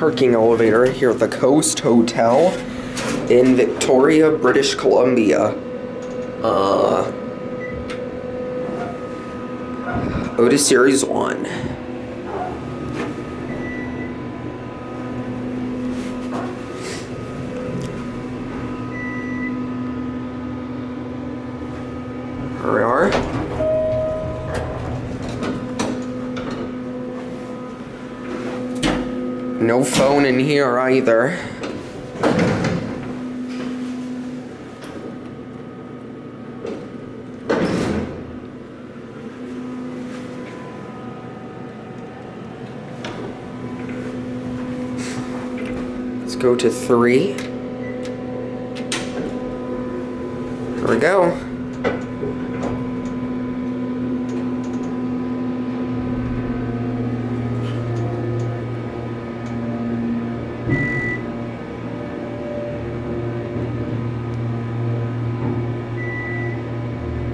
parking elevator here at the Coast Hotel in Victoria, British Columbia. Otis Series 1. Here we are. No phone in here either. Let's go to 3. Here we go.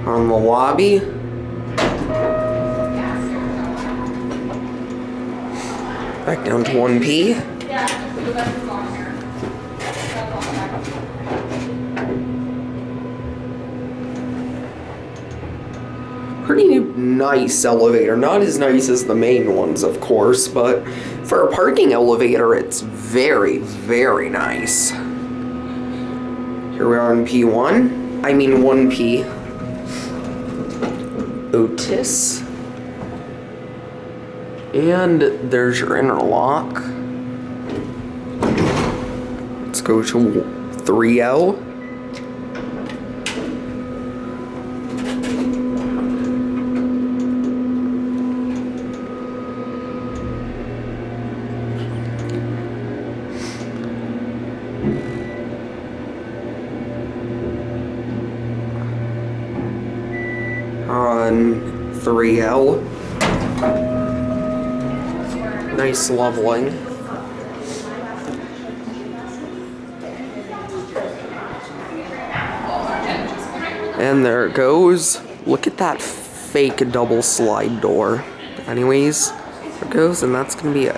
On the lobby. Back down to 1P. Pretty nice elevator. Not as nice as the main ones, of course, but for a parking elevator, it's very, very nice. Here we are on P1. I mean 1P. Otis. And there's your interlock. Let's go to 3L. On 3L. Nice leveling. And there it goes. Look at that fake double slide door. Anyways, there it goes, and that's gonna be it.